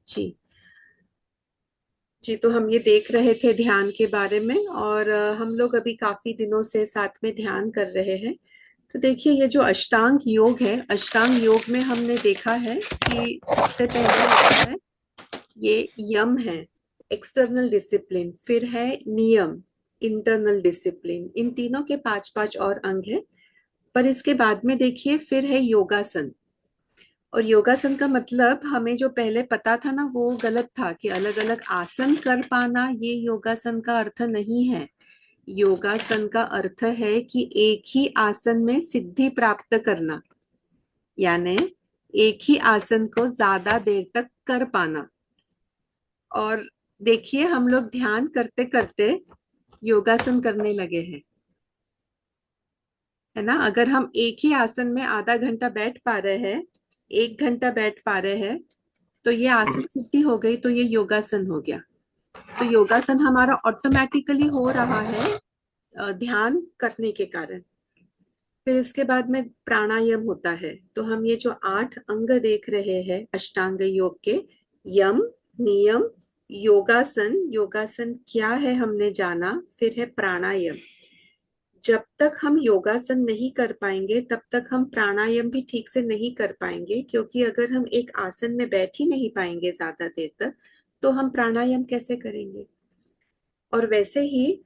जी। जी, तो हम ये देख रहे थे ध्यान के बारे में, और हम लोग अभी काफी दिनों से साथ में ध्यान कर रहे हैं। तो देखिए, ये जो अष्टांग योग है, अष्टांग योग में हमने देखा है कि सबसे पहले होता है ये यम है, एक्सटर्नल डिसिप्लिन, फिर है नियम, इंटरनल डिसिप्लिन। इन तीनों के पांच पांच और अंग है। पर इसके बाद में देखिए फिर है योगासन। और योगासन का मतलब हमें जो पहले पता था ना, वो गलत था कि अलग अलग आसन कर पाना ये योगासन का अर्थ नहीं है। योगासन का अर्थ है कि एक ही आसन में सिद्धि प्राप्त करना, यानी एक ही आसन को ज्यादा देर तक कर पाना। और देखिए, हम लोग ध्यान करते करते योगासन करने लगे हैं, है ना। अगर हम एक ही आसन में आधा घंटा बैठ पा रहे हैं, 1 घंटा बैठ पा रहे हैं, तो ये आसन सिद्धि हो गई, तो ये योगासन हो गया। तो योगासन हमारा ऑटोमेटिकली हो रहा है ध्यान करने के कारण। फिर इसके बाद में प्राणायाम होता है। तो हम ये जो 8 अंग देख रहे हैं अष्टांग योग के, यम, नियम, योगासन, योगासन क्या है हमने जाना, फिर है प्राणायाम। जब तक हम योगासन नहीं कर पाएंगे तब तक हम प्राणायाम भी ठीक से नहीं कर पाएंगे, क्योंकि अगर हम एक आसन में बैठ ही नहीं पाएंगे ज्यादा देर तक, तो हम प्राणायाम कैसे करेंगे। और वैसे ही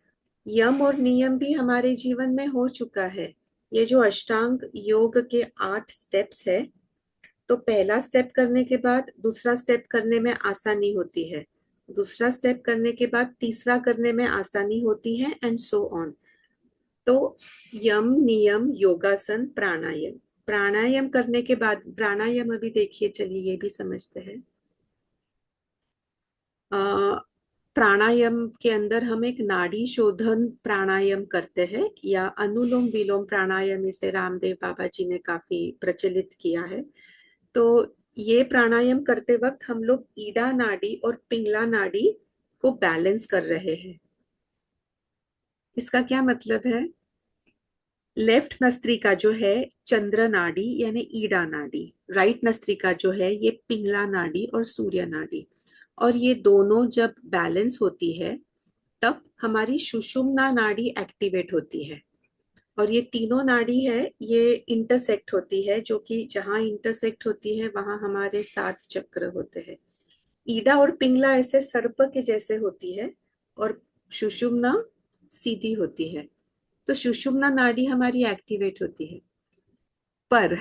यम और नियम भी हमारे जीवन में हो चुका है। ये जो अष्टांग योग के 8 स्टेप्स है, तो पहला स्टेप करने के बाद दूसरा स्टेप करने में आसानी होती है, दूसरा स्टेप करने के बाद तीसरा करने में आसानी होती है, एंड सो ऑन। तो यम, नियम, योगासन, प्राणायाम। प्राणायाम करने के बाद, प्राणायाम अभी देखिए, चलिए ये भी समझते हैं। प्राणायाम के अंदर हम एक नाड़ी शोधन प्राणायाम करते हैं, या अनुलोम विलोम प्राणायाम, इसे रामदेव बाबा जी ने काफी प्रचलित किया है। तो ये प्राणायाम करते वक्त हम लोग ईडा नाड़ी और पिंगला नाड़ी को बैलेंस कर रहे हैं। इसका क्या मतलब है? लेफ्ट नस्त्रिका जो है चंद्र नाड़ी यानी ईडा नाड़ी, राइट नस्त्रिका जो है ये पिंगला नाड़ी और सूर्य नाड़ी। और ये दोनों जब बैलेंस होती है, तब हमारी सुषुम्ना नाड़ी एक्टिवेट होती है। और ये तीनों नाड़ी है, ये इंटरसेक्ट होती है, जो कि जहां इंटरसेक्ट होती है वहां हमारे 7 चक्र होते हैं। ईडा और पिंगला ऐसे सर्प के जैसे होती है, और सुषुम्ना सीधी होती है। तो सुषुम्ना नाड़ी हमारी एक्टिवेट होती है। पर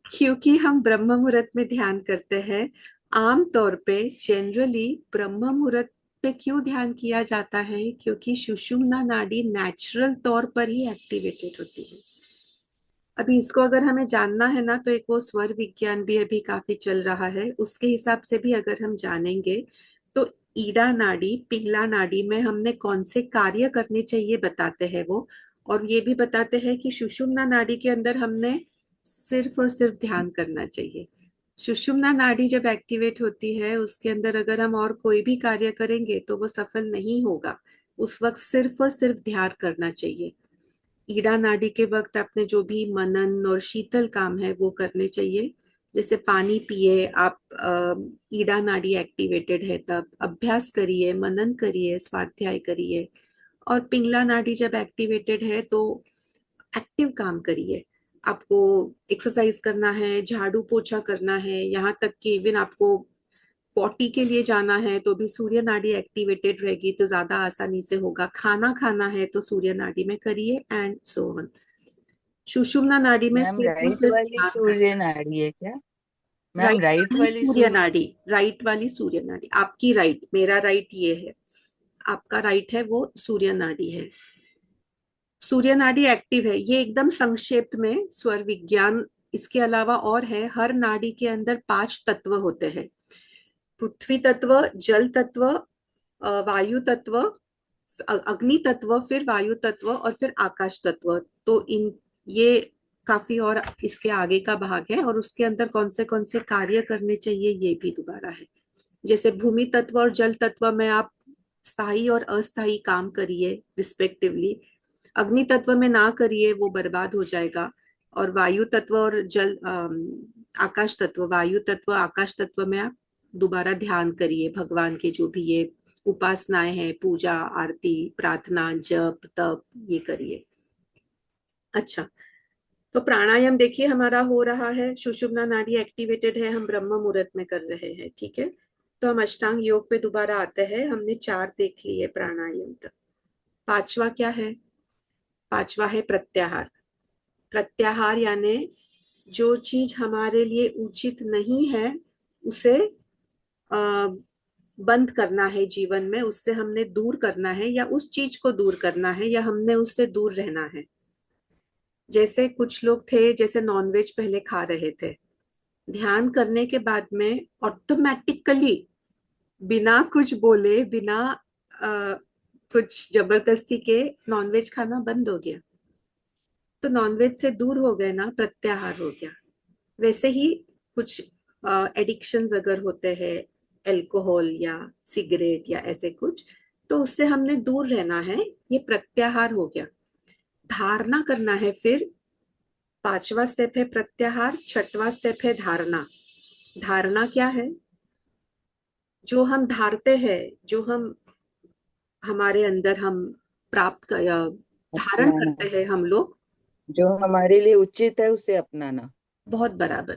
क्योंकि हम ब्रह्म मुहूर्त में ध्यान करते हैं, आम तौर पे जनरली ब्रह्म मुहूर्त पे क्यों ध्यान किया जाता है, क्योंकि सुषुम्ना नाड़ी नेचुरल तौर पर ही एक्टिवेटेड होती है। अभी इसको अगर हमें जानना है ना, तो एक वो स्वर विज्ञान भी अभी काफी चल रहा है, उसके हिसाब से भी अगर हम जानेंगे, तो ईडा नाड़ी, पिंगला नाड़ी में हमने कौन से कार्य करने चाहिए बताते हैं वो। और ये भी बताते हैं कि सुषुम्ना नाड़ी के अंदर हमने सिर्फ और सिर्फ ध्यान करना चाहिए। सुषुम्ना नाड़ी जब एक्टिवेट होती है, उसके अंदर अगर हम और कोई भी कार्य करेंगे तो वो सफल नहीं होगा। उस वक्त सिर्फ और सिर्फ ध्यान करना चाहिए। ईड़ा नाड़ी के वक्त आपने जो भी मनन और शीतल काम है वो करने चाहिए। जैसे पानी पिए आप, ईड़ा नाड़ी एक्टिवेटेड है तब अभ्यास करिए, मनन करिए, स्वाध्याय करिए। और पिंगला नाड़ी जब एक्टिवेटेड है तो एक्टिव काम करिए। आपको एक्सरसाइज करना है, झाड़ू पोछा करना है, यहाँ तक कि इवन आपको पॉटी के लिए जाना है तो भी सूर्य नाड़ी एक्टिवेटेड रहेगी, तो ज्यादा आसानी से होगा। खाना खाना है तो सूर्य नाड़ी में करिए, एंड सो ऑन। सुषुम्ना नाड़ी में मैम सिर्फ और राइट सिर्फ वाली ध्यान सूर्य करना है। नाड़ी है क्या? मैम राइट राइट वाली वाली सूर्य सूर्य। नाड़ी, राइट वाली सूर्य नाड़ी, आपकी राइट, मेरा राइट ये है, आपका राइट है वो सूर्य नाड़ी है। सूर्य नाड़ी एक्टिव है, ये एकदम संक्षेप में स्वर विज्ञान। इसके अलावा और है, हर नाड़ी के अंदर 5 तत्व होते हैं। पृथ्वी तत्व, जल तत्व, वायु तत्व, अग्नि तत्व, फिर वायु तत्व, और फिर आकाश तत्व। तो इन ये काफी और इसके आगे का भाग है, और उसके अंदर कौन से कार्य करने चाहिए ये भी दोबारा है। जैसे भूमि तत्व और जल तत्व में आप स्थायी और अस्थायी काम करिए रिस्पेक्टिवली। अग्नि तत्व में ना करिए, वो बर्बाद हो जाएगा। और वायु तत्व और जल आकाश तत्व, वायु तत्व, आकाश तत्व में आप दोबारा ध्यान करिए भगवान के, जो भी ये उपासनाएं हैं, पूजा आरती प्रार्थना जप तप, ये करिए। अच्छा, तो प्राणायाम देखिए हमारा हो रहा है, सुषुम्ना नाड़ी एक्टिवेटेड है, हम ब्रह्म मुहूर्त में कर रहे हैं, ठीक है। तो हम अष्टांग योग पे दोबारा आते हैं, हमने 4 देख लिए प्राणायाम तक। पांचवा क्या है? पांचवा है प्रत्याहार। प्रत्याहार यानी जो चीज हमारे लिए उचित नहीं है उसे आ, बंद करना है जीवन में, उससे हमने दूर करना है, या उस चीज को दूर करना है, या हमने उससे दूर रहना है। जैसे कुछ लोग थे, जैसे नॉनवेज पहले खा रहे थे, ध्यान करने के बाद में ऑटोमेटिकली बिना कुछ बोले, बिना कुछ जबरदस्ती के नॉनवेज खाना बंद हो गया। तो नॉनवेज से दूर हो गए ना, प्रत्याहार हो गया। वैसे ही कुछ एडिक्शंस अगर होते हैं, अल्कोहल या सिगरेट या ऐसे कुछ, तो उससे हमने दूर रहना है, ये प्रत्याहार हो गया। धारणा करना है फिर। पांचवा स्टेप है प्रत्याहार, छठवां स्टेप है धारणा। धारणा क्या है? जो हम धारते हैं, जो हम हमारे अंदर हम प्राप्त कर, धारण अपनाना। करते हैं हम लोग। जो हमारे लिए उचित है उसे अपनाना। बहुत बराबर।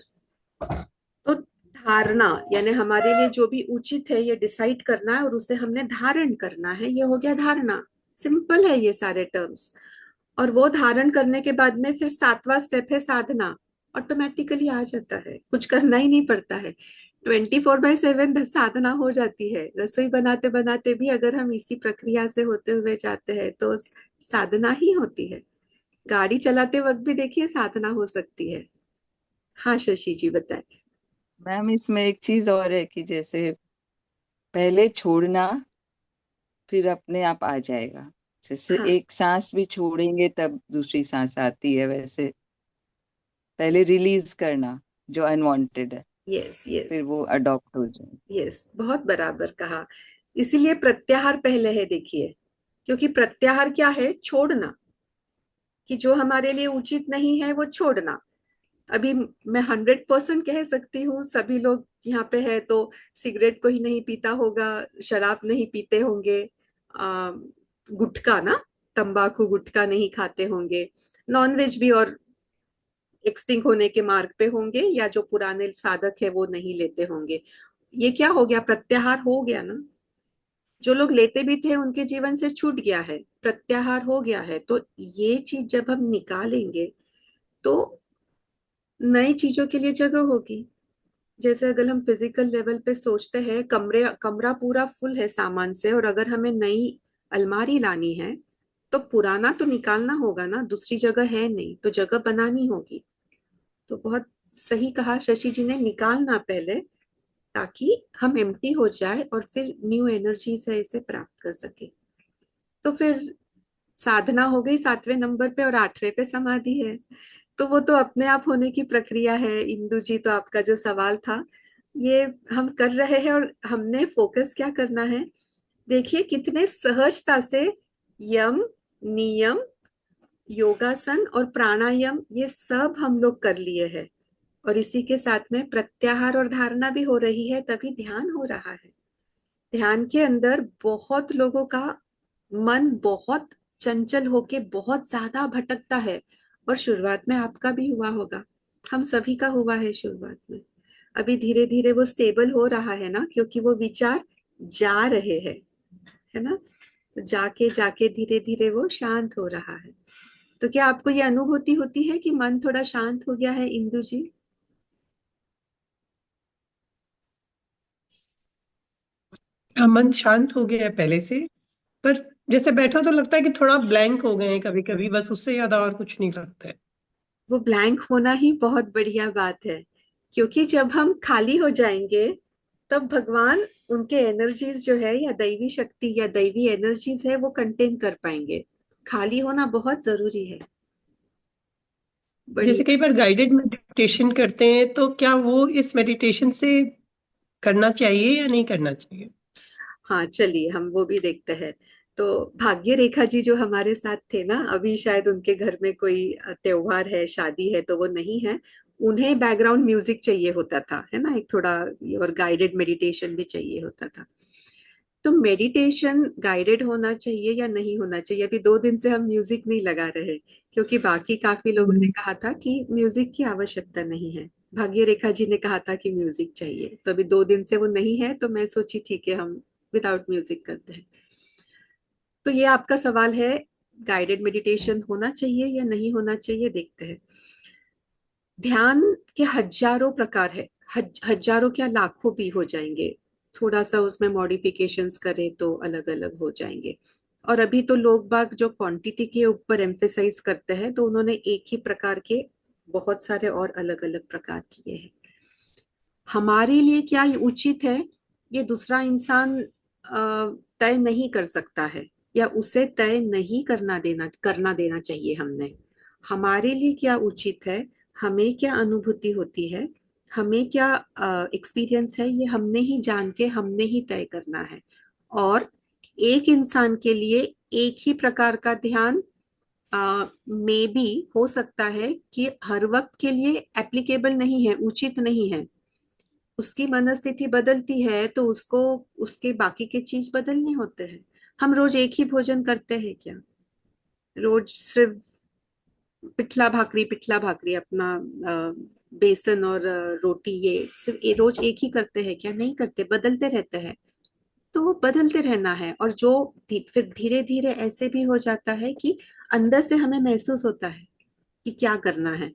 तो धारणा यानी हमारे लिए जो भी उचित है ये डिसाइड करना है, और उसे हमने धारण करना है, ये हो गया धारणा। सिंपल है ये सारे टर्म्स। और वो धारण करने के बाद में फिर सातवां स्टेप है साधना। ऑटोमेटिकली आ जाता है, कुछ करना ही नहीं पड़ता है। 24/7 साधना हो जाती है। रसोई बनाते बनाते भी अगर हम इसी प्रक्रिया से होते हुए जाते हैं तो साधना ही होती है। गाड़ी चलाते वक्त भी देखिए साधना हो सकती है। हाँ शशि जी बताएं। मैम, इसमें एक चीज और है कि जैसे पहले छोड़ना, फिर अपने आप आ जाएगा। जैसे हाँ। एक सांस भी छोड़ेंगे तब दूसरी सांस आती है, वैसे पहले रिलीज करना जो अनवांटेड है, यस यस। फिर वो अडॉप्ट हो जाए। यस, बहुत बराबर कहा। इसीलिए प्रत्याहार पहले है देखिए, क्योंकि प्रत्याहार क्या है? छोड़ना, कि जो हमारे लिए उचित नहीं है वो छोड़ना। अभी मैं 100% कह सकती हूँ, सभी लोग यहाँ पे है तो सिगरेट को ही नहीं पीता होगा, शराब नहीं पीते होंगे, आ, गुटखा ना, तंबाकू गुटखा नहीं खाते होंगे, नॉनवेज भी और एक्सटिंक होने के मार्ग पे होंगे, या जो पुराने साधक है वो नहीं लेते होंगे। ये क्या हो गया? प्रत्याहार हो गया ना। जो लोग लेते भी थे उनके जीवन से छूट गया है, प्रत्याहार हो गया है। तो ये चीज जब हम निकालेंगे तो नई चीजों के लिए जगह होगी। जैसे अगर हम फिजिकल लेवल पे सोचते हैं, कमरा पूरा फुल है सामान से, और अगर हमें नई अलमारी लानी है तो पुराना तो निकालना होगा ना, दूसरी जगह है नहीं तो जगह बनानी होगी। तो बहुत सही कहा शशि जी ने, निकालना पहले, ताकि हम एम्प्टी हो जाए और फिर न्यू एनर्जी से इसे प्राप्त कर सके। तो फिर साधना हो गई 7वें नंबर पे, और 8वें पे समाधि है। तो वो तो अपने आप होने की प्रक्रिया है। इंदु जी, तो आपका जो सवाल था ये हम कर रहे हैं, और हमने फोकस क्या करना है? देखिए कितने सहजता से यम, नियम, योगासन और प्राणायाम ये सब हम लोग कर लिए हैं, और इसी के साथ में प्रत्याहार और धारणा भी हो रही है, तभी ध्यान हो रहा है। ध्यान के अंदर बहुत लोगों का मन बहुत चंचल होके बहुत ज्यादा भटकता है, और शुरुआत में आपका भी हुआ होगा, हम सभी का हुआ है शुरुआत में। अभी धीरे धीरे वो स्टेबल हो रहा है ना, क्योंकि वो विचार जा रहे हैं, है ना। तो जाके जाके धीरे धीरे वो शांत हो रहा है। तो क्या आपको ये अनुभूति होती है कि मन थोड़ा शांत हो गया है इंदु जी? हाँ, मन शांत हो गया है पहले से। पर जैसे बैठो तो लगता है कि थोड़ा ब्लैंक हो गए हैं कभी कभी, बस उससे ज्यादा और कुछ नहीं लगता है। वो ब्लैंक होना ही बहुत बढ़िया बात है, क्योंकि जब हम खाली हो जाएंगे तब भगवान उनके एनर्जीज जो है, या दैवी शक्ति या दैवी एनर्जीज है, वो कंटेन कर पाएंगे। खाली होना बहुत जरूरी है। जैसे बढ़िया। कई बार गाइडेड मेडिटेशन करते हैं, तो क्या वो इस मेडिटेशन से करना चाहिए या नहीं करना चाहिए? हाँ चलिए हम वो भी देखते हैं। तो भाग्य रेखा जी जो हमारे साथ थे ना, अभी शायद उनके घर में कोई त्योहार है, शादी है, तो वो नहीं है। उन्हें बैकग्राउंड म्यूजिक चाहिए होता था, है ना, एक थोड़ा, और गाइडेड मेडिटेशन भी चाहिए होता था। तो मेडिटेशन गाइडेड होना चाहिए या नहीं होना चाहिए? अभी 2 दिन से हम म्यूजिक नहीं लगा रहे, क्योंकि बाकी काफी लोगों ने हम्म, कहा था कि म्यूजिक की आवश्यकता नहीं है। भाग्य रेखा जी ने कहा था कि म्यूजिक चाहिए, तो अभी 2 दिन से वो नहीं है, तो मैं सोची ठीक है हम विदाउट म्यूजिक करते हैं। तो ये आपका सवाल है, गाइडेड मेडिटेशन होना चाहिए या नहीं होना चाहिए, देखते हैं। ध्यान के हजारों प्रकार है, हजारों क्या लाखों भी हो जाएंगे। थोड़ा सा उसमें मॉडिफिकेशंस करें तो अलग अलग हो जाएंगे। और अभी तो लोग बाग जो क्वांटिटी के ऊपर एम्फेसाइज करते हैं, तो उन्होंने एक ही प्रकार के बहुत सारे और अलग अलग प्रकार किए हैं। हमारे लिए क्या ये उचित है, ये दूसरा इंसान तय नहीं कर सकता है, या उसे तय नहीं करना देना चाहिए हमने। हमारे लिए क्या उचित है, हमें क्या अनुभूति होती है, हमें क्या एक्सपीरियंस है, ये हमने ही जान के हमने ही तय करना है। और एक इंसान के लिए एक ही प्रकार का ध्यान मे भी हो सकता है कि हर वक्त के लिए एप्लीकेबल नहीं है, उचित नहीं है। उसकी मनस्थिति बदलती है तो उसको उसके बाकी के चीज बदलने होते हैं। हम रोज एक ही भोजन करते हैं क्या? रोज सिर्फ पिठला भाकरी अपना बेसन और रोटी, ये सिर्फ रोज एक ही करते हैं क्या? नहीं करते, बदलते रहते हैं। तो वो बदलते रहना है। और जो फिर धीरे धीरे ऐसे भी हो जाता है कि अंदर से हमें महसूस होता है कि क्या करना है।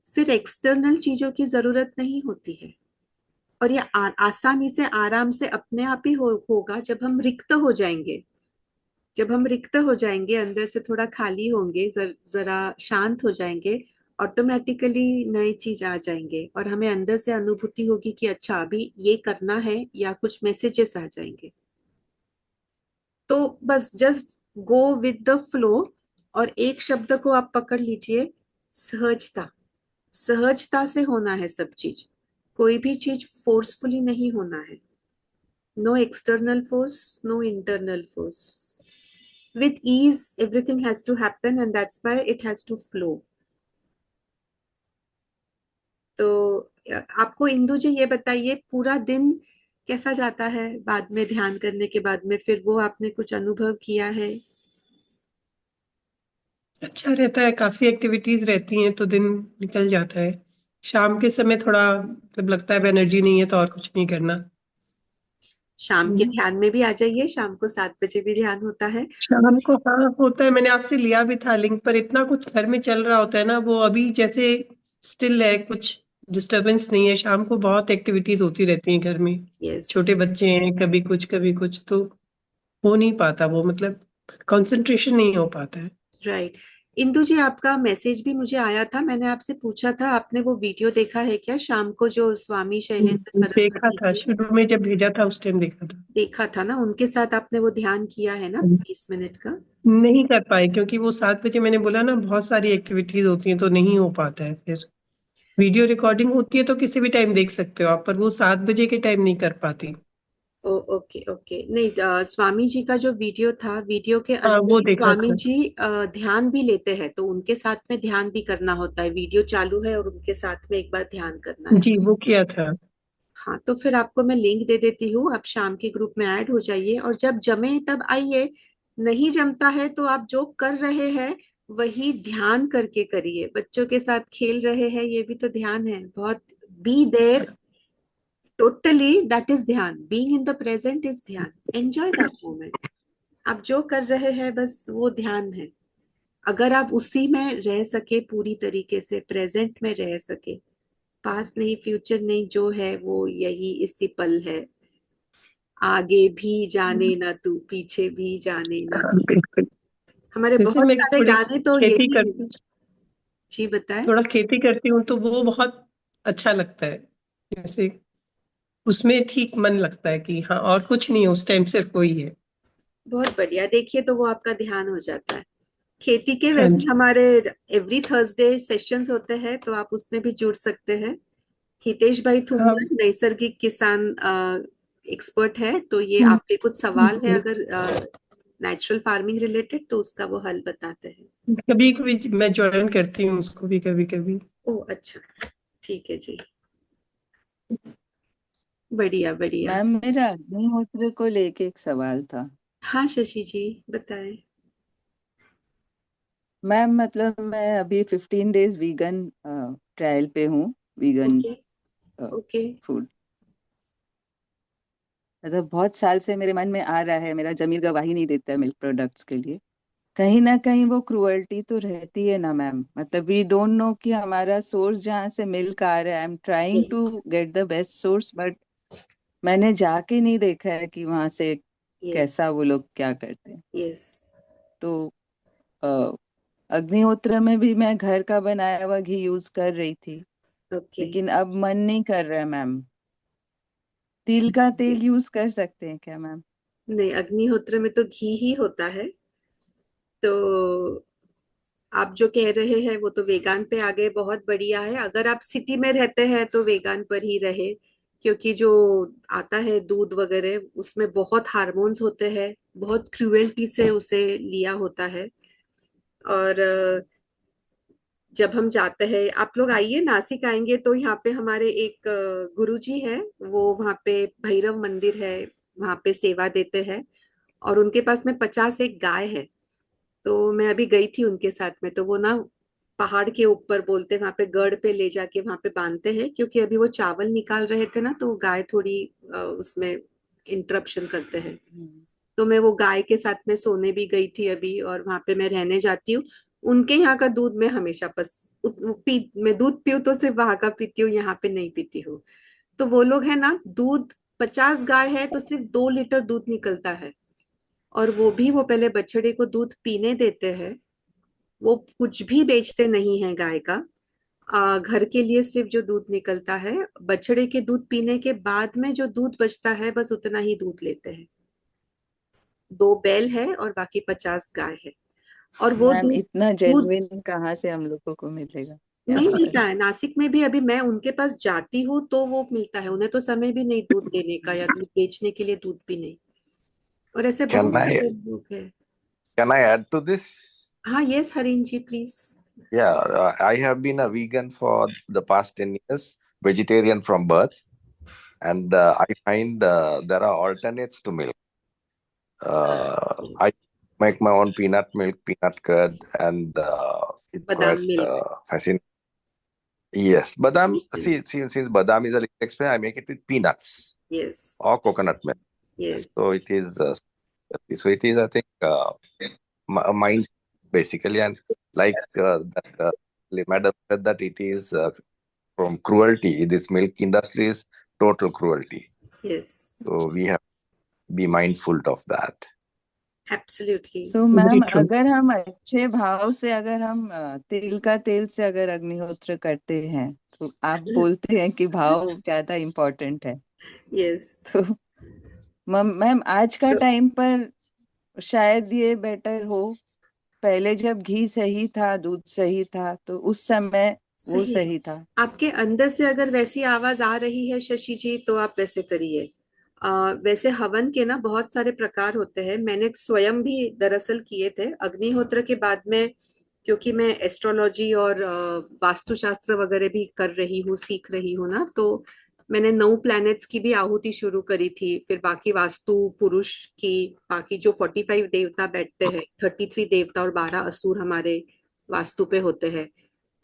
फिर एक्सटर्नल चीजों की जरूरत नहीं होती है। और ये आसानी से आराम से अपने आप ही होगा जब हम रिक्त हो जाएंगे। जब हम रिक्त हो जाएंगे, अंदर से थोड़ा खाली होंगे, जरा शांत हो जाएंगे, ऑटोमेटिकली नई चीज आ जाएंगे, और हमें अंदर से अनुभूति होगी कि अच्छा अभी ये करना है, या कुछ मैसेजेस आ जाएंगे। तो बस just go with the flow. और एक शब्द को आप पकड़ लीजिए, सहजता। सहजता से होना है सब चीज, कोई भी चीज फोर्सफुली नहीं होना है। No external force, no internal force. With ease, everything has to happen, and that's why it has to flow. तो आपको इंदु जी ये बताइए, पूरा दिन कैसा जाता है बाद में, ध्यान करने के बाद में? फिर वो आपने कुछ अनुभव किया है? अच्छा रहता है, काफी एक्टिविटीज रहती हैं तो दिन निकल जाता है। शाम के समय थोड़ा मतलब लगता है एनर्जी नहीं है तो और कुछ नहीं करना। शाम के हम्म, ध्यान में भी आ जाइए, शाम को 7 बजे भी ध्यान होता है। शाम को हाँ होता है, मैंने आपसे लिया भी था लिंक, पर इतना कुछ घर में चल रहा होता है ना, वो अभी जैसे स्टिल है, कुछ डिस्टरबेंस नहीं है। शाम को बहुत एक्टिविटीज होती रहती हैं घर में, यस। छोटे बच्चे हैं, कभी कुछ तो हो नहीं पाता वो, मतलब कंसंट्रेशन नहीं हो पाता है। राइट। इंदु जी, आपका मैसेज भी मुझे आया था, मैंने आपसे पूछा था, आपने वो वीडियो देखा है क्या शाम को, जो स्वामी शैलेंद्र देखा सरस्वती था, की? शुरू में जब भेजा था उस टाइम देखा था। देखा था ना, उनके साथ आपने वो ध्यान किया है ना, 20 मिनट का? नहीं कर पाए क्योंकि वो 7 बजे, मैंने बोला ना बहुत सारी एक्टिविटीज होती हैं तो नहीं हो पाता है। फिर वीडियो रिकॉर्डिंग होती है तो किसी भी टाइम देख सकते हो आप, पर वो 7 बजे के टाइम नहीं कर पाती। ओ, ओके ओके। नहीं, स्वामी जी का जो वीडियो था, वीडियो के हाँ अंदर वो ही देखा स्वामी था। जी ध्यान भी लेते हैं, तो उनके साथ में ध्यान भी करना होता है। वीडियो चालू है और उनके साथ में एक बार ध्यान करना है। जी वो किया था। हाँ, तो फिर आपको मैं लिंक दे देती हूँ, आप शाम के ग्रुप में ऐड हो जाइए, और जब जमे तब आइए। नहीं जमता है तो आप जो कर रहे हैं वही ध्यान करके करिए। बच्चों के साथ खेल रहे हैं, ये भी तो ध्यान है बहुत। Be there, totally, that is ध्यान। Being in the present is ध्यान। Enjoy that moment. आप जो कर रहे हैं बस वो ध्यान है। अगर आप उसी में रह सके, पूरी तरीके से प्रेजेंट में रह सके, पास्ट नहीं फ्यूचर नहीं, जो है वो यही इसी पल है। आगे भी जाने ना तू, पीछे भी जाने ना हाँ तू। बिल्कुल। हमारे जैसे बहुत मैं सारे थोड़ी गाने तो खेती यही है। करती जी बताएं। थोड़ा खेती करती हूँ तो वो बहुत अच्छा लगता है। जैसे उसमें ठीक मन लगता है कि हाँ और कुछ नहीं है, उस टाइम सिर्फ वही है। बहुत बढ़िया, देखिए तो वो आपका ध्यान हो जाता है। खेती के हाँ वैसे जी। हमारे एवरी थर्सडे सेशंस होते हैं, तो आप उसमें भी जुड़ सकते हैं। हितेश भाई हाँ थुम्मन नैसर्गिक किसान एक्सपर्ट है, तो ये हम्म, आपके कुछ सवाल है अगर नेचुरल फार्मिंग रिलेटेड, तो उसका वो हल बताते हैं। कभी कभी मैं ज्वाइन करती हूँ उसको भी, कभी कभी। ओह अच्छा, ठीक है जी, बढ़िया बढ़िया। मैम मेरा अग्निहोत्र को लेके एक सवाल था। हाँ शशि जी, बताएं। मैम मतलब मैं अभी 15 डेज वीगन ट्रायल पे हूँ, वीगन ओके। ओके। फूड। मतलब बहुत साल से मेरे मन में आ रहा है, मेरा जमीर गवाही नहीं देता है मिल्क प्रोडक्ट्स के लिए। कहीं ना कहीं वो क्रुअल्टी तो रहती है ना मैम। मतलब वी डोंट नो कि हमारा सोर्स जहाँ से मिल्क आ रहा है, I am trying yes. To get the best source, but मैंने जाके नहीं देखा है कि वहां से यस। कैसा वो लोग क्या करते हैं। यस। तो अ, अग्निहोत्र में भी मैं घर का बनाया हुआ घी यूज कर रही थी, ओके। लेकिन अब मन नहीं कर रहा है मैम। तिल का तेल यूज कर सकते हैं क्या मैम? नहीं, अग्निहोत्र में तो घी ही होता है। तो आप जो कह रहे हैं वो तो वेगान पे आ गए, बहुत बढ़िया है। अगर आप सिटी में रहते हैं तो वेगान पर ही रहे, क्योंकि जो आता है दूध वगैरह उसमें बहुत हार्मोन्स होते हैं, बहुत क्रूएल्टी से उसे लिया होता है। और जब हम जाते हैं, आप लोग आइए नासिक आएंगे तो यहाँ पे हमारे एक गुरुजी है, वो वहाँ पे भैरव मंदिर है, वहाँ पे सेवा देते हैं। और उनके पास में 50 एक गाय है। तो मैं अभी गई थी उनके साथ में, तो वो ना पहाड़ के ऊपर बोलते वहां पे गढ़ पे ले जाके वहां पे बांधते हैं, क्योंकि अभी वो चावल निकाल रहे थे ना, तो गाय थोड़ी उसमें इंटरप्शन करते हैं। हम्म। तो मैं वो गाय के साथ में सोने भी गई थी अभी, और वहां पे मैं रहने जाती हूँ। उनके यहाँ का दूध मैं हमेशा मैं दूध पीऊँ तो सिर्फ वहां का पीती हूँ, यहाँ पे नहीं पीती हूँ। तो वो लोग है ना, दूध 50 गाय है तो सिर्फ 2 लीटर दूध निकलता है। और वो भी वो पहले बछड़े को दूध पीने देते हैं, वो कुछ भी बेचते नहीं है गाय का। घर के लिए सिर्फ जो दूध निकलता है, बछड़े के दूध पीने के बाद में जो दूध बचता है बस उतना ही दूध लेते हैं। 2 बैल है और बाकी 50 गाय है। और वो मैम दूध इतना दूध जेन्युइन कहाँ से हम लोगों को मिलेगा, क्या नहीं बात मिलता है। है नासिक में भी। अभी मैं उनके पास जाती हूँ तो वो मिलता है, उन्हें तो समय भी नहीं दूध देने का या दूध बेचने के लिए दूध भी नहीं। और ऐसे Can बहुत I सारे लोग हैं। can I add to this? हाँ, yes Harin ji please. Yeah, I have been a vegan for the past 10 years, vegetarian from birth, and I find there are alternates to milk. I yes. make my own peanut milk, peanut curd, and it's बादाम quite milk. fascinating. Yes, badam. See, since badam is a little expensive, I make it with peanuts yes. or coconut milk. Yes. So it is. So it is, I think, a mind basically, and like that madam said that it is from cruelty. This milk industry is total cruelty. Yes. So we have to be mindful of that. Absolutely. So very ma'am true. अगर हम अच्छे भाव से, अगर हम तिल का तेल से अगर अग्निहोत्र करते हैं, तो आप बोलते हैं कि भाव ज्यादा इम्पोर्टेंट है। यस। तो मैम आज का टाइम पर शायद ये बेटर हो। पहले जब घी सही था, दूध सही था, तो उस समय वो सही। सही था। आपके अंदर से अगर वैसी आवाज आ रही है शशि जी, तो आप वैसे करिए। वैसे हवन के ना बहुत सारे प्रकार होते हैं, मैंने स्वयं भी दरअसल किए थे अग्निहोत्र के बाद में। क्योंकि मैं एस्ट्रोलॉजी और वास्तुशास्त्र वगैरह भी कर रही हूँ, सीख रही हूँ ना, तो मैंने 9 प्लैनेट्स की भी आहुति शुरू करी थी। फिर बाकी वास्तु पुरुष की, बाकी जो 45 देवता बैठते हैं, 33 देवता और 12 असुर हमारे वास्तु पे होते हैं,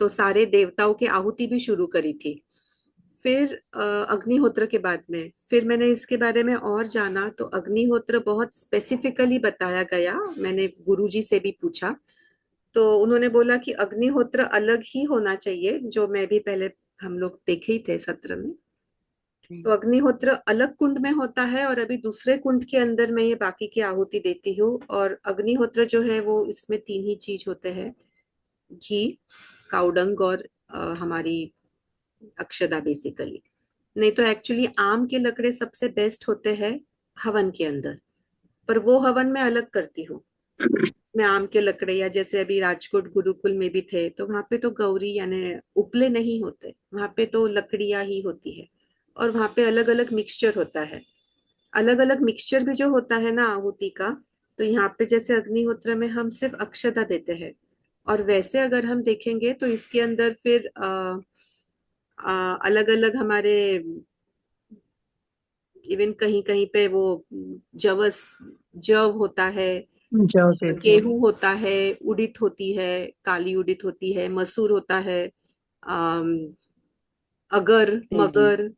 तो सारे देवताओं की आहुति भी शुरू करी थी। फिर अग्निहोत्र के बाद में फिर मैंने इसके बारे में और जाना, तो अग्निहोत्र बहुत स्पेसिफिकली बताया गया। मैंने गुरुजी से भी पूछा, तो उन्होंने बोला कि अग्निहोत्र अलग ही होना चाहिए, जो मैं भी पहले हम लोग देखे ही थे सत्र में। तो अग्निहोत्र अलग कुंड में होता है, और अभी दूसरे कुंड के अंदर मैं ये बाकी की आहुति देती हूँ। और अग्निहोत्र जो है वो इसमें 3 ही चीज होते हैं, घी, काउडंग और हमारी अक्षदा बेसिकली। नहीं तो एक्चुअली आम के लकड़े सबसे बेस्ट होते हैं हवन के अंदर, पर वो हवन मैं अलग करती हूँ। इसमें आम के लकड़े, या जैसे अभी राजकोट गुरुकुल में भी थे, तो वहां पे तो गौरी यानी उपले नहीं होते, वहां पे तो लकड़ियां ही होती है। और वहां पे अलग अलग मिक्सचर होता है। अलग अलग मिक्सचर भी जो होता है ना आहुति का, तो यहाँ पे जैसे अग्निहोत्र में हम सिर्फ अक्षता देते हैं। और वैसे अगर हम देखेंगे तो इसके अंदर फिर अलग अलग हमारे, इवन कहीं कहीं पे वो जवस, जव होता है, जाओ देते हैं। गेहूं होता है, उड़द होती है, काली उड़द होती है, मसूर होता है, अम, अगर, तेली। मगर,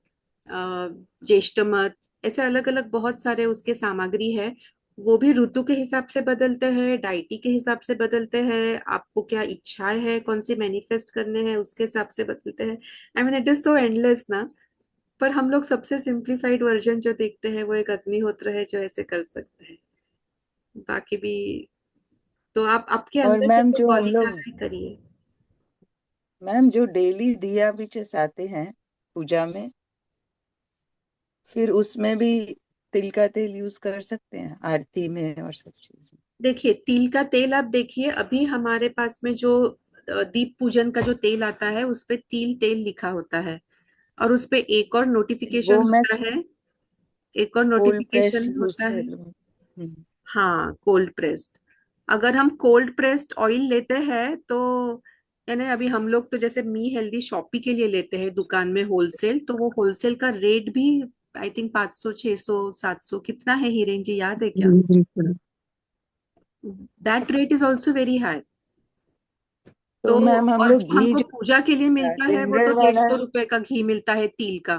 ज्येष्ठमध, ऐसे अलग अलग बहुत सारे उसके सामग्री है। वो भी ऋतु के हिसाब से बदलते हैं, डाइटी के हिसाब से बदलते हैं, आपको क्या इच्छाएं है, कौन सी मैनिफेस्ट करने हैं उसके हिसाब से बदलते हैं। I mean it is so endless ना। पर हम लोग सबसे सिंप्लीफाइड वर्जन जो देखते हैं वो एक अग्निहोत्र है जो ऐसे कर सकते हैं। बाकी भी तो आप आपके और अंदर से मैम तो जो हम बॉडी का लोग, ही करिए। मैम जो डेली दिया भी चढ़ाते हैं पूजा में, फिर उसमें भी तिल का तेल यूज कर सकते हैं आरती में और सब चीजें। देखिए तिल का तेल, आप देखिए अभी हमारे पास में जो दीप पूजन का जो तेल आता है उस पे तिल तेल लिखा होता है, और उस पे एक और नोटिफिकेशन वो मैं होता है, एक और कोल्ड प्रेस नोटिफिकेशन यूज होता कर है। लूँ। हाँ, कोल्ड प्रेस्ड। अगर हम कोल्ड प्रेस्ड ऑयल लेते हैं तो, यानी अभी हम लोग तो जैसे मी हेल्दी शॉपी के लिए लेते हैं दुकान में होलसेल, तो वो होलसेल का रेट भी आई थिंक 500 600 700 कितना है, हिरेन जी याद है क्या? बिल्कुल। That rate is also very high. तो तो मैम हम और लोग जो घी हमको जो पूजा के लिए मिलता है वो तो जनरल डेढ़ वाला। सौ रुपए का घी मिलता है तिल का।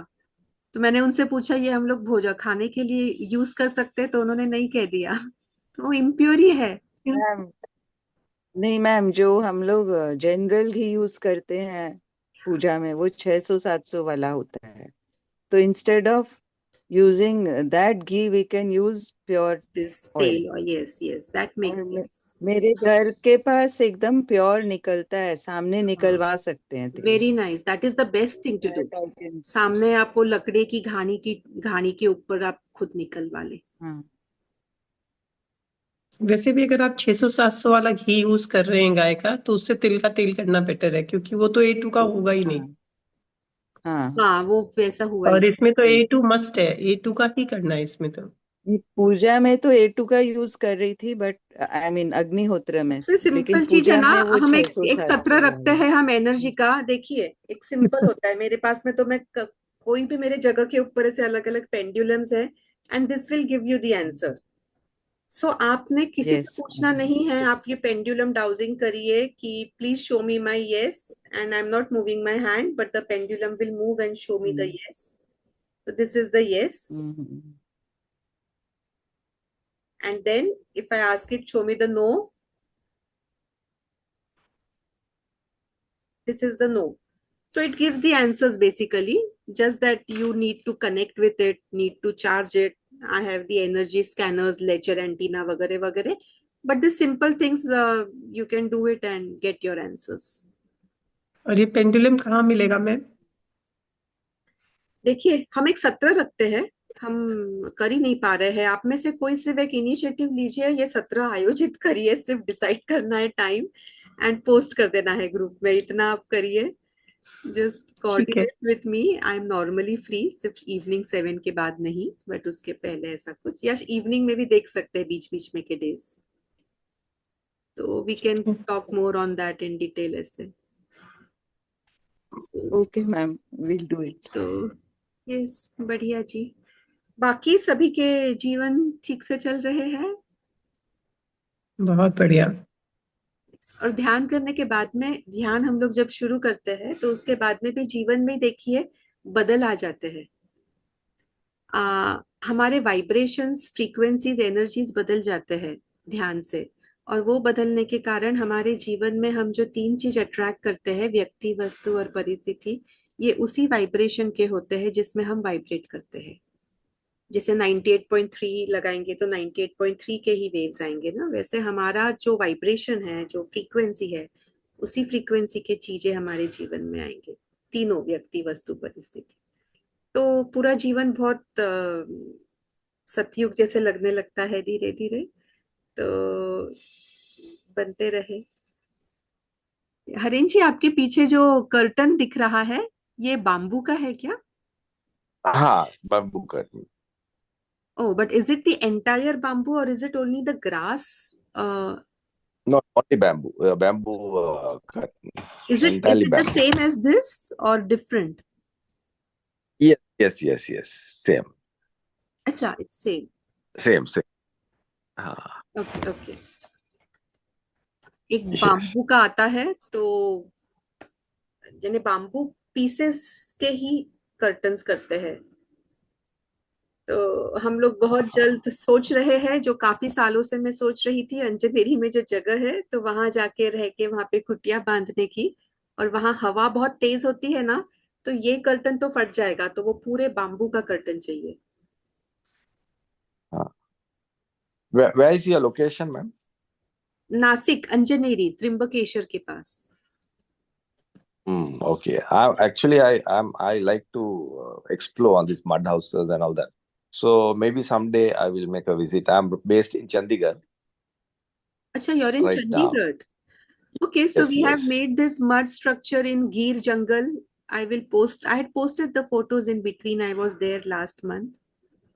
तो मैंने उनसे पूछा ये हम लोग भोजा खाने के लिए यूज कर सकते हैं, तो उन्होंने नहीं कह दिया। तो वो इम्प्योर ही है। मैम नहीं मैम, जो हम लोग जनरल घी यूज करते हैं पूजा में वो 600-700 वाला होता है। तो instead of using that ghee we can use pure this oil. तेल, यस यस दैट और मेक्स सेंस। मेरे घर के पास एकदम प्योर निकलता है, सामने निकलवा सकते हैं तेल। Very nice, that is the best thing to do. That I can सामने यूज। आप वो लकड़े की घानी के ऊपर आप खुद निकलवा ले। हाँ वैसे भी अगर आप 600-700 वाला घी यूज कर रहे हैं गाय का, तो उससे तिल का तेल करना बेटर है, क्योंकि वो तो A2 का होगा ही नहीं। हाँ हाँ। हाँ वो वैसा हुआ ही। और इसमें तो A2 मस्ट है, A2 का ही करना है इसमें तो। ये पूजा में तो A2 का यूज कर रही थी, बट आई मीन अग्निहोत्र में। सबसे लेकिन सिंपल चीज है पूजा ना, में वो हम एक 600-700 सत्र रखते वाला। हैं हम एनर्जी का। देखिए एक सिंपल होता है मेरे पास में, तो मैं कोई भी मेरे जगह के ऊपर ऐसे अलग अलग पेंडुलम्स है, and this will give you the answer. So आपने किसी से यस। पूछना नहीं है, आप ये पेंडुलम डाउजिंग करिए कि please show me my yes, and I am not moving my hand but the pendulum will move and show me the yes. So this is the yes, and then if I ask it show me the no, this is the no. So it gives the answers basically, just that you need to connect with it, need to charge it. I have the energy scanners, ledger antenna, वगैरह वगैरह. But the simple things, you can do it and get your answers. और ये pendulum कहाँ मिलेगा ma'am? देखिए हम एक सत्र रखते हैं, हम कर ही नहीं पा रहे हैं। आप में से कोई सिर्फ एक इनिशिएटिव लीजिए, ये सत्र आयोजित करिए, सिर्फ डिसाइड करना है टाइम एंड पोस्ट कर देना है ग्रुप में, इतना आप करिए। जस्ट ठीक है। Coordinate with me, I am normally free, सिर्फ इवनिंग 7 के बाद नहीं, बट उसके पहले ऐसा कुछ, या इवनिंग में भी देख सकते हैं बीच बीच में के डेज। तो we can talk more on that in detail ऐसे। Okay ma'am, will do it. तो यस, बढ़िया जी। बाकी सभी के जीवन ठीक से चल रहे हैं? बहुत बढ़िया। और ध्यान करने के बाद में, ध्यान हम लोग जब शुरू करते हैं तो उसके बाद में भी जीवन में देखिए बदल आ जाते हैं। हमारे वाइब्रेशंस, फ्रीक्वेंसीज, एनर्जीज बदल जाते हैं ध्यान से। और वो बदलने के कारण हमारे जीवन में हम जो 3 चीज अट्रैक्ट करते हैं, व्यक्ति, वस्तु और परिस्थिति, ये उसी वाइब्रेशन के होते हैं जिसमें हम वाइब्रेट करते हैं। जैसे 98.3 लगाएंगे तो 98.3 के ही वेव्स आएंगे ना, वैसे हमारा जो वाइब्रेशन है, जो फ्रीक्वेंसी है, उसी फ्रीक्वेंसी के चीजें हमारे जीवन में आएंगे, तीनों, व्यक्ति, वस्तु, परिस्थिति। तो पूरा जीवन बहुत सतयुग जैसे लगने लगता है धीरे धीरे। तो बनते रहे। हरीन जी आपके पीछे जो कर्टन दिख रहा है, ये बाम्बू का है क्या? हाँ, bamboo curtain. Oh, but is it the entire bamboo or is it only the grass? No, only bamboo. Bamboo curtain. Is it Entirely the bamboo. same as this or different? yes, same, अच्छा, it's same. same. हाँ, okay okay. एक yes. Bamboo का आता है, तो यानी bamboo pieces के ही curtains करते हैं। तो हम लोग बहुत जल्द सोच रहे हैं, जो काफी सालों से मैं सोच रही थी, अंजनेरी में जो जगह है तो वहां जाके रह के वहां पे कुटिया बांधने की। और वहां हवा बहुत तेज होती है ना, तो ये कर्टन तो फट जाएगा, तो वो पूरे बाम्बू का कर्टन चाहिए। हाँ. Where is your location, ma'am? Nashik, Anjaneri, Trimbakeshwar के पास। Okay. I like to explore on these mud houses and all that. So maybe someday I will make a visit. I'm based in Chandigarh अच्छा, you're in right now. Chandigarh. Okay, so Yes, we have yes. made this mud structure in Gir jungle. I had posted the photos in between. I was there last month.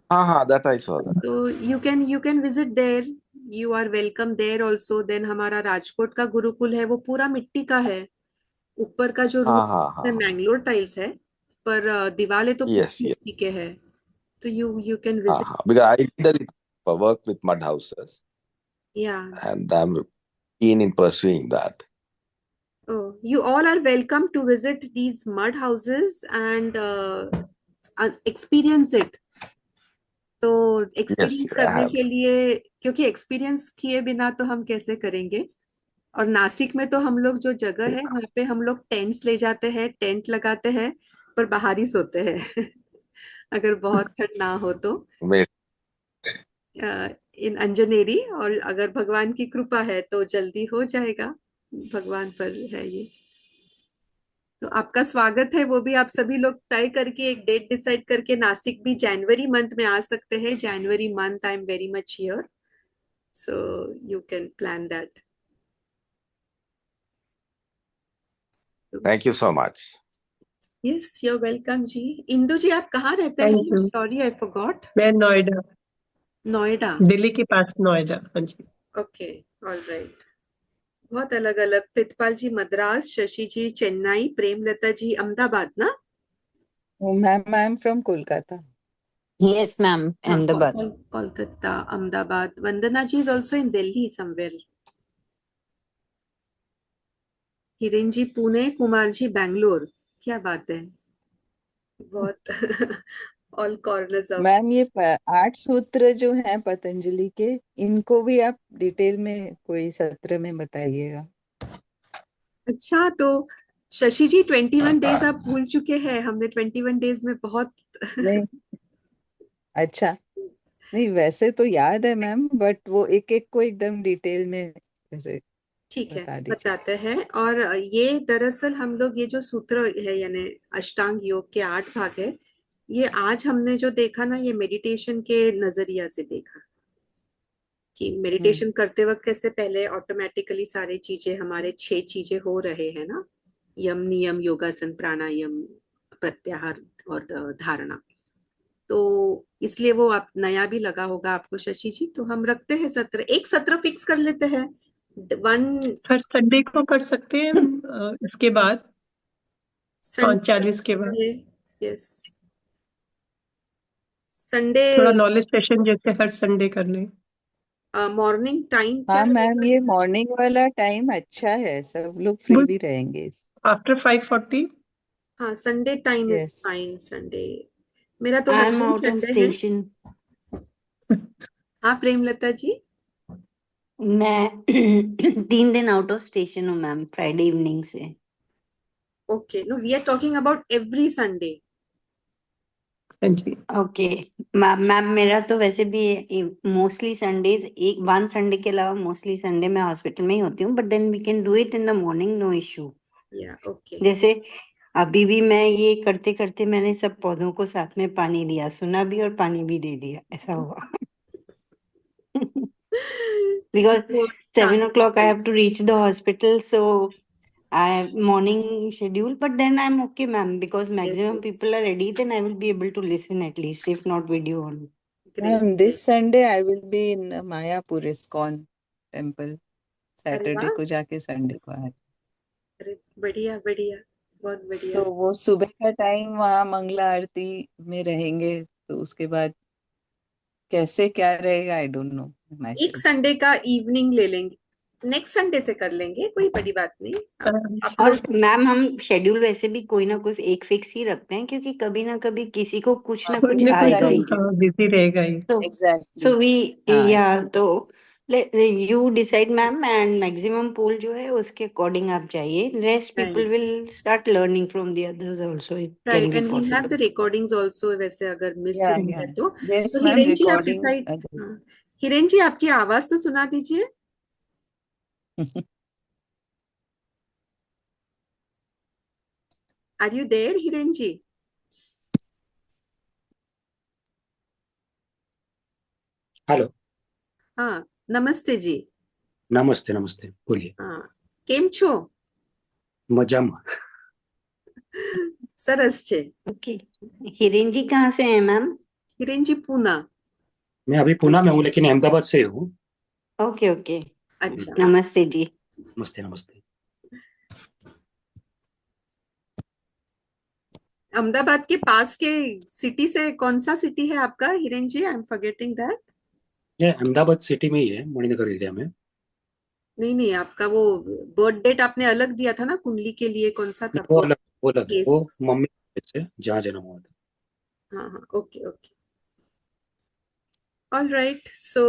That I saw that. So you can visit there. You are welcome there also. Then हमारा राजकोट का गुरुकुल है, वो पूरा मिट्टी का है। ऊपर का जो रूफ है हाँ. मैंगलोर टाइल्स है, पर दीवारें तो Yes, पूरी yes. मिट्टी के है। तो you can visit. Because I did a little work with mud houses, Yeah. and I'm keen in pursuing that. Oh, you all are welcome to visit these mud houses and experience it. तो Yes, experience I करने have. के लिए, क्योंकि experience किए बिना तो हम कैसे करेंगे। और नासिक में तो हम लोग जो जगह है वहां पे हम लोग टेंट्स ले जाते हैं, टेंट लगाते हैं, पर बाहर ही सोते हैं अगर बहुत ठंड ना हो तो। Amazing. इन अंजनेरी, और अगर भगवान की कृपा है तो जल्दी हो जाएगा, भगवान पर है ये। तो आपका स्वागत है, वो भी आप सभी लोग तय करके एक डेट डिसाइड करके, नासिक भी जनवरी मंथ में आ सकते हैं। January month I am very much here, so you can plan that. Thank you so much. Yes, you welcome जी। इंदु जी, आप कहाँ रहते थैंक हैं? यू। Sorry, I forgot. मैं नोएडा, नोएडा। दिल्ली के पास नोएडा। हाँ जी। Okay, all right. बहुत अलग अलग। प्रितपाल जी मद्रास, शशि जी चेन्नई, प्रेमलता जी अहमदाबाद ना? Ma'am I am from Kolkata. Yes, ma'am. हाँ, Ahmedabad. Kolkata, Ahmedabad. Vandana ji is also in Delhi somewhere. Hiren ji Pune, Kumar ji Bangalore. क्या बात है, बहुत ऑल कॉर्नर्स ऑफ। मैम ये 8 सूत्र जो हैं पतंजलि के, इनको भी आप डिटेल में कोई सत्र में बताइएगा। अच्छा, तो शशि जी 21 डेज आप भूल चुके हैं। हमने 21 डेज में बहुत नहीं, अच्छा, नहीं वैसे तो याद है मैम, बट वो एक एक को एकदम डिटेल में जैसे ठीक है, बता दीजिए। बताते हैं। और ये दरअसल हम लोग, ये जो सूत्र है यानी अष्टांग योग के 8 भाग है, ये आज हमने जो देखा ना, ये मेडिटेशन के नजरिया से देखा कि हम्म मेडिटेशन करते वक्त कैसे पहले ऑटोमेटिकली सारी चीजें, हमारे 6 चीजें हो रहे हैं ना, यम नियम योगासन प्राणायाम प्रत्याहार और धारणा। तो इसलिए वो आप नया भी लगा होगा आपको शशि जी। तो हम रखते हैं सत्र, एक सत्र फिक्स कर लेते हैं। वन हर संडे को कर सकते हैं इसके बाद 5:40 के बाद संडे। Yes, Sunday. थोड़ा नॉलेज सेशन जैसे हर संडे कर लें। मॉर्निंग टाइम क्या हाँ मैम, रहेगा? ये मॉर्निंग वाला टाइम अच्छा है, सब लोग फ्री गुड, भी रहेंगे। आफ्टर 5:40। हाँ, Sunday time is yes fine. Sunday मेरा तो हर I'm दिन out of संडे है। station. हाँ, प्रेमलता जी। मैं 3 दिन आउट ऑफ स्टेशन हूँ मैम, फ्राइडे इवनिंग से। Okay, no we are talking about every Sunday. हाँ जी। ओके मैम, मेरा तो वैसे भी मोस्टली संडेज, एक 1 संडे के अलावा मोस्टली संडे मैं हॉस्पिटल में ही होती हूँ, but then we can do it in the morning, no issue. Yeah okay. जैसे अभी भी मैं ये करते करते मैंने सब पौधों को साथ में पानी दिया, सुना भी और पानी भी दे दिया, ऐसा हुआ। Because वो 7 o'clock I Shanti. have to reach the hospital, so I have morning schedule, but then I'm okay, ma'am, because yes maximum yes, people are ready, then I will be able to listen at least, if not video on. Great ma'am, this great. Sunday I will be in Mayapur ISKCON temple. अरे Saturday वाह, को जाके Sunday को आए। अरे बढ़िया बढ़िया। बहुत बढ़िया। तो वो सुबह का टाइम वहाँ मंगला आरती में रहेंगे, तो उसके बाद कैसे क्या रहेगा, आई डोंट नो माई एक सेल्फ। संडे का इवनिंग ले लेंगे, नेक्स्ट संडे से कर लेंगे, कोई बड़ी बात नहीं। आप और लोग मैम हम शेड्यूल वैसे भी कोई ना कोई एक फिक्स ही रखते हैं, क्योंकि कभी ना कभी किसी को कुछ ना कोई कुछ ना कोई आएगा तो ही। एग्जैक्टली, बिजी रहेगा ही। So, exactly. we, हाँ, yeah, तो you decide ma'am, and maximum poll जो है उसके अकॉर्डिंग आप जाइए, rest people right, will start learning from the others also, it can right, be and will have the possible. Recordings also, वैसे अगर miss या हुई है तो। यस तो मैम, हिरेन जी आप रिकॉर्डिंग। डिसाइड, हाँ, हिरेन जी आपकी आवाज तो सुना दीजिए। Are you there Hiren ji? Hello. हाँ, नमस्ते जी। नमस्ते नमस्ते, बोलिए। हाँ, કેમ છો? मजामा। સરસ છે। ओके, हिरेन जी कहाँ से हैं मैम? हिरेन जी पूना। मैं अभी पुणे में हूँ, लेकिन अहमदाबाद से हूँ। ओके ओके, अच्छा, नमस्ते जी। नमस्ते नमस्ते। अहमदाबाद के पास के सिटी से कौन सा सिटी है आपका Hiren ji? I am forgetting that. ये अहमदाबाद सिटी में ही है, मणिनगर एरिया में। नहीं नहीं, आपका वो बर्थ डेट आपने अलग दिया था ना कुंडली के लिए, कौन सा था? नहीं, वो अलग है, वो केस। मम्मी से जहाँ जन्म हुआ था। हाँ हाँ, ओके ओके, ऑल राइट। सो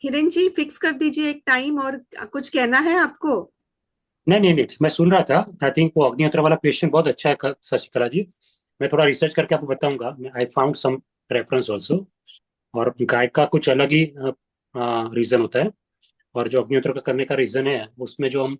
हिरेन जी फिक्स कर दीजिए एक टाइम, और कुछ कहना है आपको? नहीं नहीं नहीं, मैं सुन रहा था। आई थिंक वो अग्निहोत्र वाला क्वेश्चन बहुत अच्छा है, शशिकला जी। मैं थोड़ा रिसर्च करके आपको बताऊंगा। I found some reference also. और गाय का कुछ अलग ही रीजन होता है, और जो अग्निहोत्र का करने का रीजन है, उसमें जो हम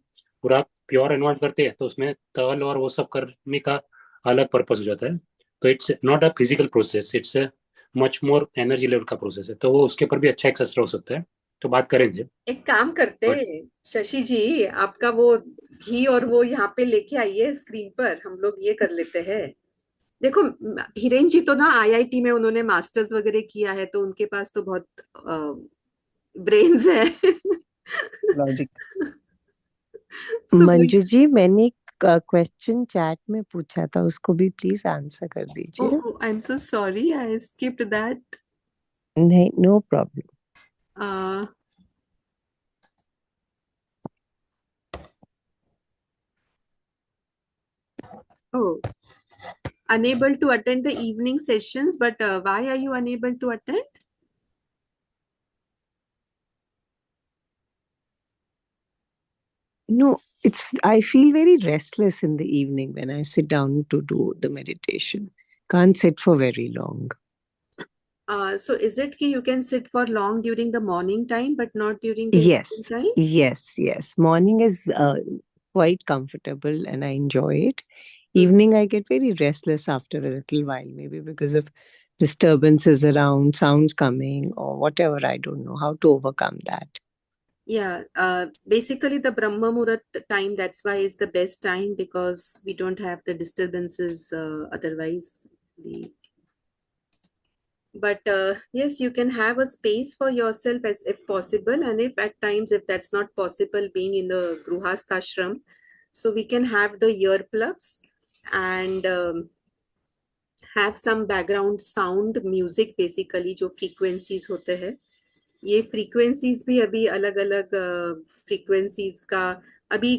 पूरा प्योर एनवायरमेंट करते हैं, तो उसमें तल और वो सब करने का अलग पर्पस हो जाता है। तो it's not a physical process, it's a much more energy level का प्रोसेस है। तो वो उसके ऊपर भी अच्छा एक्सेस हो सकता है, तो बात करेंगे। एक काम करते बट हैं, शशि जी, आपका वो घी और वो यहाँ पे लेके आइए स्क्रीन पर, हम लोग ये कर लेते हैं। देखो, हिरेन जी तो ना आईआईटी में उन्होंने मास्टर्स वगैरह किया है, तो उनके पास तो बहुत ब्रेन्स है। लॉजिक। सो मंजू जी, मैंने एक क्वेश्चन चैट में पूछा था, उसको भी प्लीज आंसर कर दीजिए। I am so sorry, I skipped that. नहीं, no problem. Oh, unable to attend the evening sessions, but why are you unable to attend? No, I feel very restless in the evening when I sit down to do the meditation. Can't sit for very long. So is it कि you can sit for long during the morning time, but not during the evening Yes, time? yes. Morning is quite comfortable and I enjoy it. Hmm. Evening, I get very restless after a little while, maybe because of disturbances around, sounds coming, or whatever. I don't know how to overcome that. Yeah, basically the Brahma Muhurat time, that's why is the best time, because we don't have the disturbances otherwise. The But yes, you can have a space for yourself as if possible, and if at times if that's not possible, being in the Gruhastha ashram, so we can have the earplugs and have some background sound music, basically जो frequencies होते हैं, ये frequencies भी अभी अलग अलग frequencies का, अभी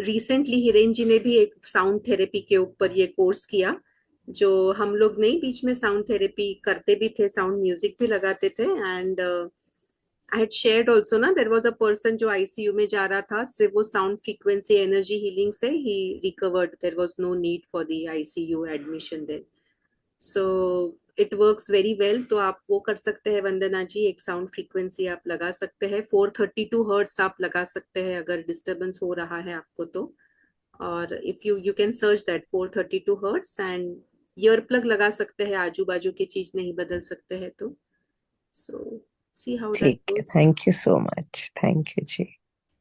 recently हिरेन जी ने भी एक sound therapy के ऊपर ये कोर्स किया, जो हम लोग नहीं बीच में साउंड थेरेपी करते भी थे, साउंड म्यूजिक भी लगाते थे। And I had shared also ना, देयर वाज अ पर्सन जो आईसीयू में जा रहा था, सिर्फ वो साउंड फ्रीक्वेंसी एनर्जी हीलिंग से ही recovered, there was no need for the ICU admission then. So it works very well. तो आप वो कर सकते हैं वंदना जी, एक साउंड फ्रीक्वेंसी आप लगा सकते हैं, 432 हर्ट्स आप लगा सकते हैं अगर डिस्टरबेंस हो रहा है आपको तो। और if you can search that 432 hertz, and ear plug लगा सकते हैं, आजू बाजू की चीज नहीं बदल सकते हैं तो। सो सी हाउ दैट ठीक है, goes. Thank you so much, thank you जी।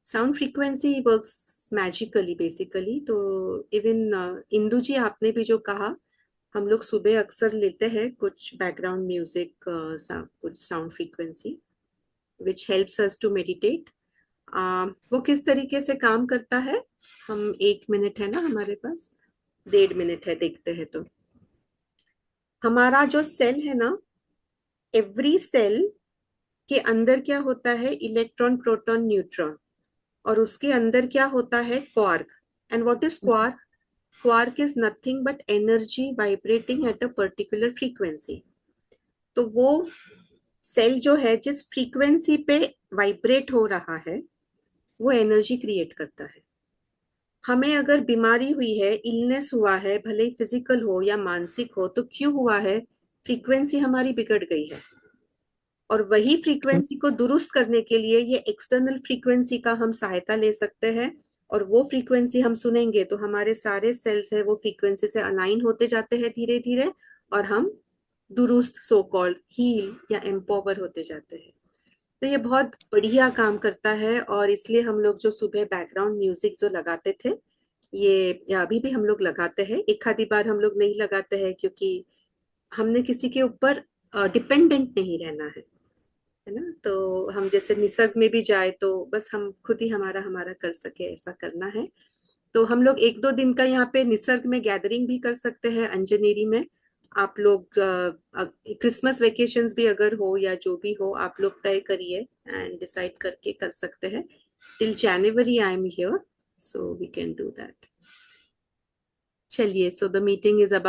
Sound frequency works magically basically. तो इवन इंदु जी आपने भी जो कहा, हम लोग सुबह अक्सर लेते हैं कुछ बैकग्राउंड म्यूजिक, कुछ sound frequency which helps us to meditate. वो किस तरीके से काम करता है, हम 1 मिनट है ना हमारे पास, 1.5 मिनट है, देखते हैं। तो हमारा जो सेल है ना, एवरी सेल के अंदर क्या होता है, इलेक्ट्रॉन, प्रोटॉन, न्यूट्रॉन, और उसके अंदर क्या होता है, quark. And what is quark? Quark is nothing but energy vibrating at a particular frequency. तो वो सेल जो है जिस फ्रीक्वेंसी पे वाइब्रेट हो रहा है वो एनर्जी क्रिएट करता है। हमें अगर बीमारी हुई है, इलनेस हुआ है, भले ही फिजिकल हो या मानसिक हो, तो क्यों हुआ है? फ्रीक्वेंसी हमारी बिगड़ गई है। और वही फ्रीक्वेंसी को दुरुस्त करने के लिए ये एक्सटर्नल फ्रीक्वेंसी का हम सहायता ले सकते हैं, और वो फ्रीक्वेंसी हम सुनेंगे तो हमारे सारे सेल्स है वो फ्रीक्वेंसी से अलाइन होते जाते हैं धीरे धीरे, और हम दुरुस्त, सो कॉल्ड हील या एम्पावर होते जाते हैं। तो ये बहुत बढ़िया काम करता है, और इसलिए हम लोग जो सुबह बैकग्राउंड म्यूजिक जो लगाते थे, ये अभी भी हम लोग लगाते हैं। एक आधी बार हम लोग नहीं लगाते हैं क्योंकि हमने किसी के ऊपर डिपेंडेंट नहीं रहना है ना। तो हम जैसे निसर्ग में भी जाए तो बस हम खुद ही हमारा हमारा कर सके, ऐसा करना है। तो हम लोग 1-2 दिन का यहाँ पे निसर्ग में गैदरिंग भी कर सकते हैं, अंजनेरी में। आप लोग क्रिसमस वेकेशंस भी अगर हो या जो भी हो, आप लोग तय करिए एंड डिसाइड करके कर सकते हैं। Till January I am here, so we can do that. चलिए, so the meeting is about